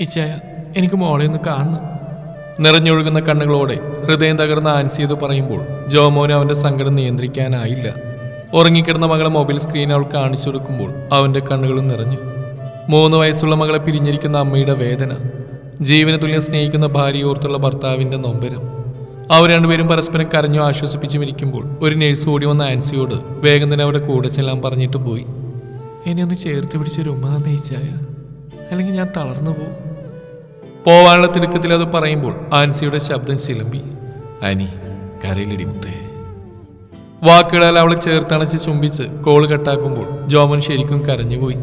ഇച്ചായ, എനിക്ക് മോളെ ഒന്ന് കാണണം. നിറഞ്ഞൊഴുകുന്ന കണ്ണുകളോടെ ഹൃദയം തകർന്ന ആൻസിയത് പറയുമ്പോൾ ജോമോന് അവന്റെ സങ്കടം നിയന്ത്രിക്കാനായില്ല. ഉറങ്ങിക്കിടന്ന മകളെ മൊബൈൽ സ്ക്രീൻ അവൾ കാണിച്ചു കൊടുക്കുമ്പോൾ അവന്റെ കണ്ണുകളും നിറഞ്ഞു. 3 വയസ്സുള്ള മകളെ പിരിഞ്ഞിരിക്കുന്ന അമ്മയുടെ വേദന, ജീവന് തുല്യം സ്നേഹിക്കുന്ന ഭാര്യയോർത്തുള്ള ഭർത്താവിന്റെ നൊമ്പരം. അവർ രണ്ടുപേരും പരസ്പരം കരഞ്ഞു ആശ്വസിപ്പിച്ചും ഇരിക്കുമ്പോൾ ഒരു നേഴ്സ് ഓടി വന്ന ആൻസിയോട് വേഗം തന്നെ അവരുടെ കൂടെ ചെല്ലാൻ പറഞ്ഞിട്ട് പോയി. എന്നെ ഒന്ന് ചേർത്ത് പിടിച്ചൊരു ഉമ്മ നയിച്ചായ, അല്ലെങ്കിൽ ഞാൻ തളർന്നു പോകും. പോവാനുള്ള തിടുക്കത്തിൽ അത് പറയുമ്പോൾ ആൻസിയുടെ ശബ്ദം ചിലമ്പി. അനി കരയിലിടി മുത്തേ. വാക്കുകളാൽ അവളെ ചേർത്തണച്ച് ചുംബിച്ച് കോള് കട്ടാക്കുമ്പോൾ ജോമൻ ശരിക്കും കരഞ്ഞുപോയി.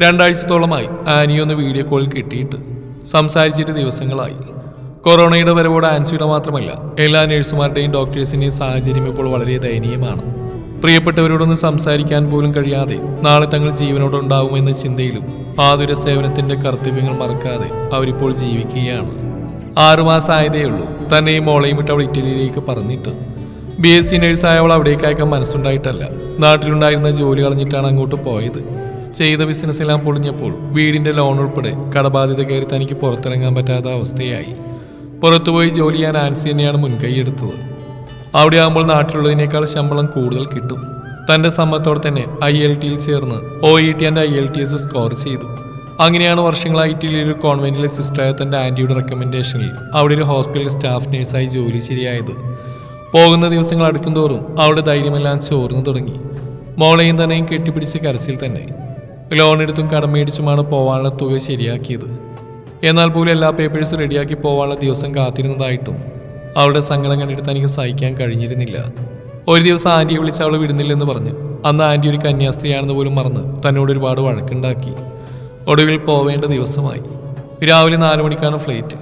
2 ആഴ്ചത്തോളമായി ആനിയൊന്ന് വീഡിയോ കോൾ കിട്ടിയിട്ട് സംസാരിച്ചിട്ട് ദിവസങ്ങളായി. കൊറോണയുടെ വരവോടെ ആൻസിയുടെ മാത്രമല്ല എല്ലാ നഴ്സുമാരുടെയും ഡോക്ടേഴ്സിന്റെയും സാഹചര്യം ഇപ്പോൾ വളരെ ദയനീയമാണ്. പ്രിയപ്പെട്ടവരോടൊന്ന് സംസാരിക്കാൻ പോലും കഴിയാതെ നാളെ തങ്ങൾ ജീവനോടുണ്ടാവുമെന്ന ചിന്തയിലും ആതുര സേവനത്തിന്റെ കർത്തവ്യങ്ങൾ മറക്കാതെ അവരിപ്പോൾ ജീവിക്കുകയാണ്. 6 മാസം ആയതേ ഉള്ളൂ തന്നെയും മോളെയും വിട്ട് അവൾ ഇറ്റലിയിലേക്ക് പറഞ്ഞിട്ട്. BSc നഴ്സായ അവൾ അവിടേക്ക് അയക്കാൻ മനസ്സുണ്ടായിട്ടല്ല, നാട്ടിലുണ്ടായിരുന്ന ജോലി കളഞ്ഞിട്ടാണ് അങ്ങോട്ട് പോയത്. ചെയ്ത ബിസിനസ് എല്ലാം പൊളിഞ്ഞപ്പോൾ വീടിന്റെ ലോൺ ഉൾപ്പെടെ കടബാധ്യത കയറി തനിക്ക് പുറത്തിറങ്ങാൻ പറ്റാത്ത അവസ്ഥയായി. പുറത്തുപോയി ജോലി ചെയ്യാൻ ആൻസി തന്നെയാണ് മുൻകൈ എടുത്തത്. അവിടെ ആകുമ്പോൾ നാട്ടിലുള്ളതിനേക്കാൾ ശമ്പളം കൂടുതൽ കിട്ടും. തന്റെ സമ്മതത്തോടെ തന്നെ IELTS ചേർന്ന് OET ആൻഡ് IELTS സ്കോർ ചെയ്തു. അങ്ങനെയാണ് വർഷങ്ങളായി ഇറ്റലിയിൽ ഒരു കോൺവെന്റിലെ സിസ്റ്ററായ തന്റെ ആന്റിയുടെ റെക്കമെൻഡേഷനിൽ അവിടെ ഒരു ഹോസ്പിറ്റൽ സ്റ്റാഫ് നഴ്സായി ജോലി ശരിയായത്. പോകുന്ന ദിവസങ്ങൾ അടുക്കും തോറും അവളുടെ ധൈര്യമെല്ലാം ചോർന്നു തുടങ്ങി. മോളെയും തന്നെയും കെട്ടിപ്പിടിച്ച് കരച്ചിൽ തന്നെ. ലോൺ എടുത്തും കടം മേടിച്ചുമാണ് പോവാനുള്ള തുക ശരിയാക്കിയത്. എന്നാൽ പോലും എല്ലാ പേപ്പേഴ്സും റെഡിയാക്കി പോവാനുള്ള ദിവസം കാത്തിരുന്നതായിട്ടും അവളുടെ സങ്കടം കണ്ടിട്ട് തനിക്ക് സഹിക്കാൻ കഴിഞ്ഞിരുന്നില്ല. ഒരു ദിവസം ആന്റിയെ വിളിച്ച് അവൾ വിടുന്നില്ലെന്ന് പറഞ്ഞു. അന്ന് ആന്റി ഒരു കന്യാസ്ത്രീയാണെന്ന് പോലും മറന്ന് തന്നോട് ഒരുപാട് വഴക്കുണ്ടാക്കി. ഒടുവിൽ പോവേണ്ട ദിവസമായി. രാവിലെ 4 മണിക്കാണ് ഫ്ലൈറ്റ്.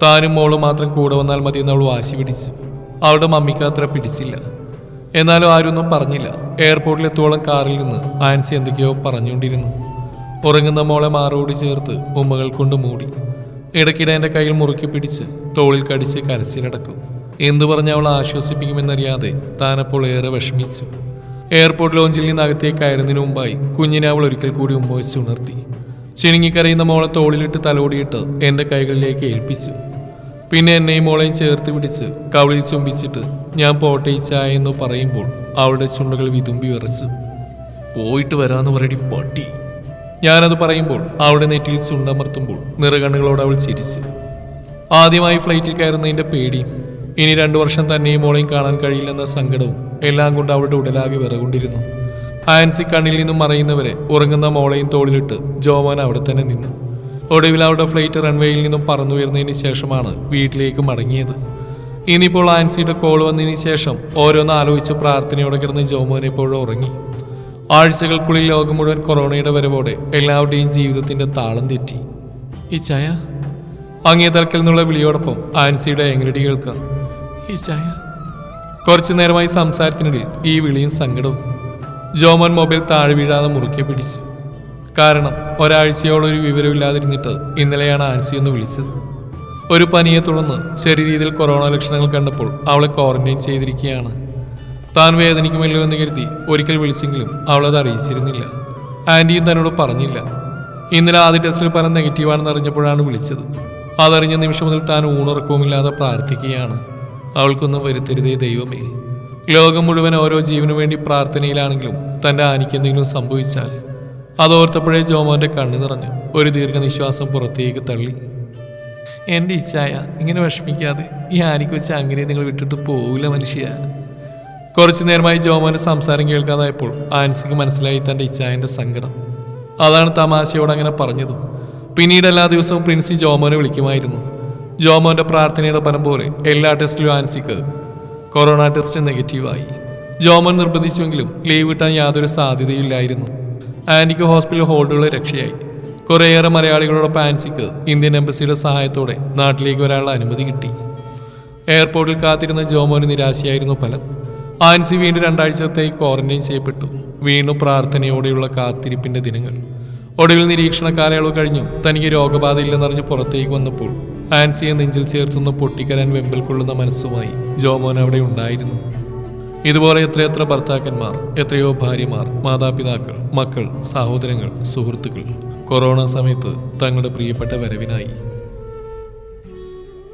താനും മോളും മാത്രം കൂടെ വന്നാൽ മതിയെന്ന് അവൾ വാശി പിടിച്ചു. അവളുടെ മമ്മിക്ക് അത്ര പിടിച്ചില്ല. എന്നാലും ആരൊന്നും പറഞ്ഞില്ല. എയർപോർട്ടിലെത്തോളം കാറിൽ നിന്ന് ആൻസി എന്തൊക്കെയോ പറഞ്ഞുകൊണ്ടിരുന്നു. ഉറങ്ങുന്ന മോളെ മാറോടി ചേർത്ത് ഉമ്മകൾ കൊണ്ട് മൂടി. ഇടയ്ക്കിടെ എൻ്റെ കയ്യിൽ മുറുക്കി പിടിച്ച് തോളിൽ കടിച്ച് കരച്ചിലടക്കും. എന്തു പറഞ്ഞ അവൾ ആശ്വസിപ്പിക്കുമെന്നറിയാതെ താനപ്പോൾ ഏറെ വിഷമിച്ചു. എയർപോർട്ട് ലോഞ്ചിൽ നിന്ന് അകത്തേക്ക് കയറുന്നതിന് മുമ്പായി കുഞ്ഞിനെ അവൾ ഒരിക്കൽ കൂടി ഉമ്മ വെച്ച് ഉണർത്തി. ചിനുങ്ങിക്കരയുന്ന മോളെ തോളിലിട്ട് തലോടിയിട്ട് എൻ്റെ കൈകളിലേക്ക് ഏൽപ്പിച്ചു. പിന്നെ എന്നെയും മോളെയും ചേർത്ത് പിടിച്ച് കവിളിൽ ചുംബിച്ചിട്ട് ഞാൻ പോട്ടയിച്ചായ എന്ന് പറയുമ്പോൾ അവളുടെ ചുണ്ടുകൾ വിതുമ്പി വിറച്ചു. പോയിട്ട് വരാന്ന് പറയടി പട്ടി. ഞാനത് പറയുമ്പോൾ അവളുടെ നെറ്റിയിൽ ചുണ്ടമർത്തുമ്പോൾ നിറകണ്ണുകളോട് അവൾ ചിരിച്ചു. ആദ്യമായി ഫ്ലൈറ്റിൽ കയറുന്നതിൻ്റെ പേടിയും ഇനി 2 വർഷം തന്നെയും മോളെയും കാണാൻ കഴിയില്ലെന്ന സങ്കടവും എല്ലാം കൊണ്ട് അവളുടെ ഉടലാകെ വിറകൊണ്ടിരുന്നു. ആൻസി കണ്ണിൽ നിന്നും മറയുന്നവരെ ഉറങ്ങുന്ന മോളെയും തോളിലിട്ട് ജോമോൻ അവിടെ തന്നെ നിന്നു. ഒടുവിൽ അവരുടെ ഫ്ലൈറ്റ് റൺവേയിൽ നിന്നും പറന്നുയർന്നതിന് ശേഷമാണ് വീട്ടിലേക്ക് മടങ്ങിയത്. ഇനിയിപ്പോൾ ആൻസിയുടെ കോൾ വന്നതിന് ശേഷം ഓരോന്ന് ആലോചിച്ച് പ്രാർത്ഥനയോടെ കിടന്ന് ജോമോൻ എപ്പോഴും ഉറങ്ങി. ആഴ്ചകൾക്കുള്ളിൽ ലോകം മുഴുവൻ കൊറോണയുടെ വരവോടെ എല്ലാവരുടെയും ജീവിതത്തിന്റെ താളം തെറ്റി. ഈ ചായ അങ്ങേ തലക്കൽ നിന്നുള്ള വിളിയോടൊപ്പം ആൻസിയുടെ എങ്ങനെടി കേൾക്കാം. ഈ ചായ. കുറച്ചു നേരമായി സംസാരത്തിനിടയിൽ ഈ വിളിയും സങ്കടവും. ജോമോൻ മൊബൈൽ താഴെ വീഴാതെ മുറുക്കെ പിടിച്ചു. കാരണം ഒരാഴ്ചയോളം ഒരു വിവരമില്ലാതിരുന്നിട്ട് ഇന്നലെയാണ് ആൻസി ഒന്ന് വിളിച്ചത്. ഒരു പനിയെ തുടർന്ന് ചെറിയ രീതിയിൽ കൊറോണ ലക്ഷണങ്ങൾ കണ്ടപ്പോൾ അവളെ ക്വാറന്റൈൻ ചെയ്തിരിക്കുകയാണ്. താൻ വേദനിക്കുമല്ലോ എന്ന് കരുതി ഒരിക്കൽ വിളിച്ചെങ്കിലും അവളത് അറിയിച്ചിരുന്നില്ല. ആൻറ്റിയും തന്നോട് പറഞ്ഞില്ല. ഇന്നലെ ആദ്യ ടെസ്റ്റിൽ പല നെഗറ്റീവാണെന്ന് അറിഞ്ഞപ്പോഴാണ് വിളിച്ചത്. അതറിഞ്ഞ നിമിഷം മുതൽ താൻ ഊണുറക്കവുമില്ലാതെ പ്രാർത്ഥിക്കുകയാണ്. അവൾക്കൊന്നും വരുത്തരുതേ ദൈവമേ. ലോകം മുഴുവൻ ഓരോ ജീവനു വേണ്ടി പ്രാർത്ഥനയിലാണെങ്കിലും തൻ്റെ ആനിക്ക് എന്തെങ്കിലും സംഭവിച്ചാൽ. അതോർത്തപ്പോഴേ ജോമോന്റെ കണ്ണു നിറഞ്ഞു. ഒരു ദീർഘനിശ്വാസം പുറത്തേക്ക് തള്ളി. എൻ്റെ ഇച്ചായ, ഇങ്ങനെ വിഷമിക്കാതെ. ഈ ആനിക്ക് വെച്ച് അങ്ങനെ നിങ്ങൾ വിട്ടിട്ട് പോവില്ല മനുഷ്യ. കുറച്ചു നേരമായി ജോമോന്റെ സംസാരം കേൾക്കാതായപ്പോൾ ആൻസിക്ക് മനസ്സിലായി തൻ്റെ ഇച്ചായൻ്റെ സങ്കടം. അതാണ് തമാശയോട് അങ്ങനെ പറഞ്ഞതും. പിന്നീട് എല്ലാ ദിവസവും പ്രിൻസി ജോമോനെ വിളിക്കുമായിരുന്നു. ജോമോന്റെ പ്രാർത്ഥനയുടെ ഫലം പോലെ എല്ലാ ടെസ്റ്റിലും ആൻസിക്ക് കൊറോണ ടെസ്റ്റ് നെഗറ്റീവായി. ജോമോൻ നിർബന്ധിച്ചുവെങ്കിലും ലീവ് കിട്ടാൻ യാതൊരു സാധ്യതയില്ലായിരുന്നു. ആൻറ്റിക്ക് ഹോസ്പിറ്റൽ ഹോൾഡുകൾ രക്ഷയായി. കുറേയേറെ മലയാളികളോടൊപ്പം ആൻസിക്ക് ഇന്ത്യൻ എംബസിയുടെ സഹായത്തോടെ നാട്ടിലേക്ക് വരാനുള്ള അനുമതി കിട്ടി. എയർപോർട്ടിൽ കാത്തിരുന്ന ജോമോന് നിരാശയായിരുന്നു ഫലം. ആൻസി വീണ്ടും 2 ആഴ്ചത്തേക്ക് ക്വാറന്റൈൻ ചെയ്യപ്പെട്ടു. വീണ്ടും പ്രാർത്ഥനയോടെയുള്ള കാത്തിരിപ്പിന്റെ ദിനങ്ങൾ. ഒടുവിൽ നിരീക്ഷണ കാലയളവ് കഴിഞ്ഞു തനിക്ക് രോഗബാധയില്ലെന്നറിഞ്ഞ് പുറത്തേക്ക് വന്നപ്പോൾ ആൻസിയെ നെഞ്ചിൽ ചേർത്തുന്ന പൊട്ടിക്കരാൻ വെമ്പൽ കൊള്ളുന്ന മനസ്സുമായി ജോമോൻ അവിടെ ഉണ്ടായിരുന്നു. ഇതുപോലെ എത്രയെത്ര ഭർത്താക്കന്മാർ, എത്രയോ ഭാര്യമാർ, മാതാപിതാക്കൾ, മക്കൾ, സഹോദരങ്ങൾ, സുഹൃത്തുക്കൾ, കൊറോണ സമയത്ത് തങ്ങളുടെ പ്രിയപ്പെട്ട വരവിനായി